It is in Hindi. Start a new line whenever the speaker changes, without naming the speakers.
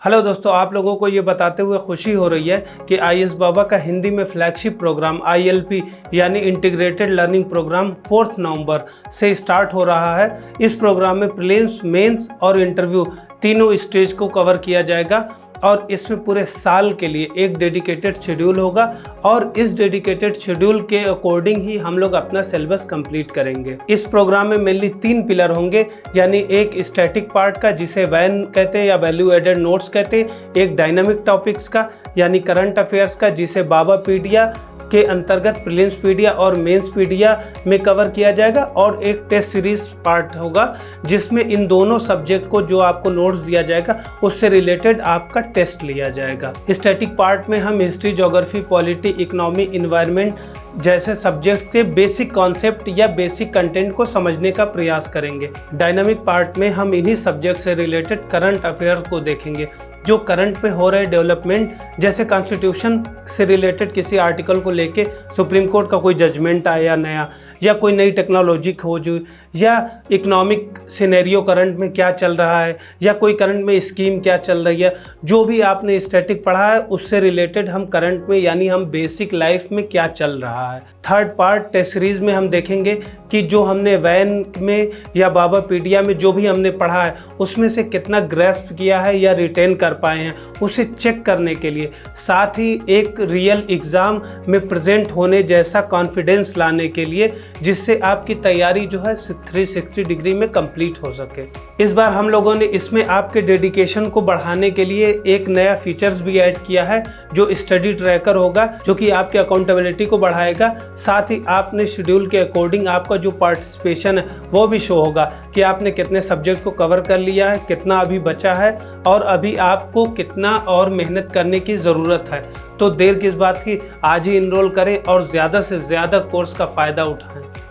हेलो दोस्तों, आप लोगों को ये बताते हुए खुशी हो रही है कि आईएएस बाबा का हिंदी में फ्लैगशिप प्रोग्राम ILP यानी इंटीग्रेटेड लर्निंग प्रोग्राम 4 नवंबर से स्टार्ट हो रहा है। इस प्रोग्राम में प्रीलिम्स, मेंस और इंटरव्यू तीनों स्टेज को कवर किया जाएगा और इसमें पूरे साल के लिए एक डेडिकेटेड शेड्यूल होगा और इस डेडिकेटेड शेड्यूल के अकॉर्डिंग ही हम लोग अपना सिलेबस कंप्लीट करेंगे। इस प्रोग्राम में मेनली 3 पिलर होंगे, यानी एक स्टैटिक पार्ट का जिसे वैन कहते हैं या वैल्यू एडेड नोट्स कहते हैं, एक डायनामिक टॉपिक्स का यानी करंट अफेयर्स का जिसे बाबा पीडिया के अंतर्गत प्रीलिम्स पीडिया और मेंस पीडिया में कवर किया जाएगा, और एक टेस्ट सीरीज पार्ट होगा जिसमें इन दोनों सब्जेक्ट को जो आपको नोट्स दिया जाएगा उससे रिलेटेड आपका टेस्ट लिया जाएगा। स्टैटिक पार्ट में हम history, geography, polity, economy, environment जैसे सब्जेक्ट के बेसिक कॉन्सेप्ट या बेसिक कंटेंट को समझने का प्रयास करेंगे। डायनामिक पार्ट में हम इन्हीं सब्जेक्ट से रिलेटेड करंट अफेयर्स को देखेंगे, जो करंट में हो रहे डेवलपमेंट, जैसे कॉन्स्टिट्यूशन से रिलेटेड किसी आर्टिकल को लेके सुप्रीम कोर्ट का कोई जजमेंट आया नया, या कोई नई टेक्नोलॉजी खोज हुई, या इकोनॉमिक सिनेरियो करंट में क्या चल रहा है, या कोई करंट में स्कीम क्या चल रही है, जो भी आपने स्टैटिक पढ़ा है उससे रिलेटेड हम करंट में यानी हम बेसिक लाइफ में क्या चल रहा है। थर्ड पार्ट टेस्ट सीरीज में हम देखेंगे कि जो हमने वैन में या बाबा पीडिया में जो भी हमने पढ़ा है उसमें से कितना ग्रैस्प किया है या रिटेन कर पाए हैं, उसे चेक करने के लिए, साथ ही एक रियल एग्जाम में प्रेजेंट होने जैसा कॉन्फिडेंस लाने के लिए, जिससे आपकी तैयारी जो है 360 डिग्री में कंप्लीट हो सके। इस बार हम लोगों ने इसमें आपके डेडिकेशन को बढ़ाने के लिए एक नया फीचर्स भी ऐड किया है, जो स्टडी ट्रैकर होगा, जो कि आपकी अकाउंटेबिलिटी को बढ़ाएगा। साथ ही आपने शेड्यूल के अकॉर्डिंग आपका जो पार्टिसिपेशन है वो भी शो होगा कि आपने कितने सब्जेक्ट को कवर कर लिया है, कितना अभी बचा है और अभी आपको कितना और मेहनत करने की ज़रूरत है। तो देर किस बात की, आज ही इनरोल करें और ज़्यादा से ज़्यादा कोर्स का फ़ायदा उठाएं।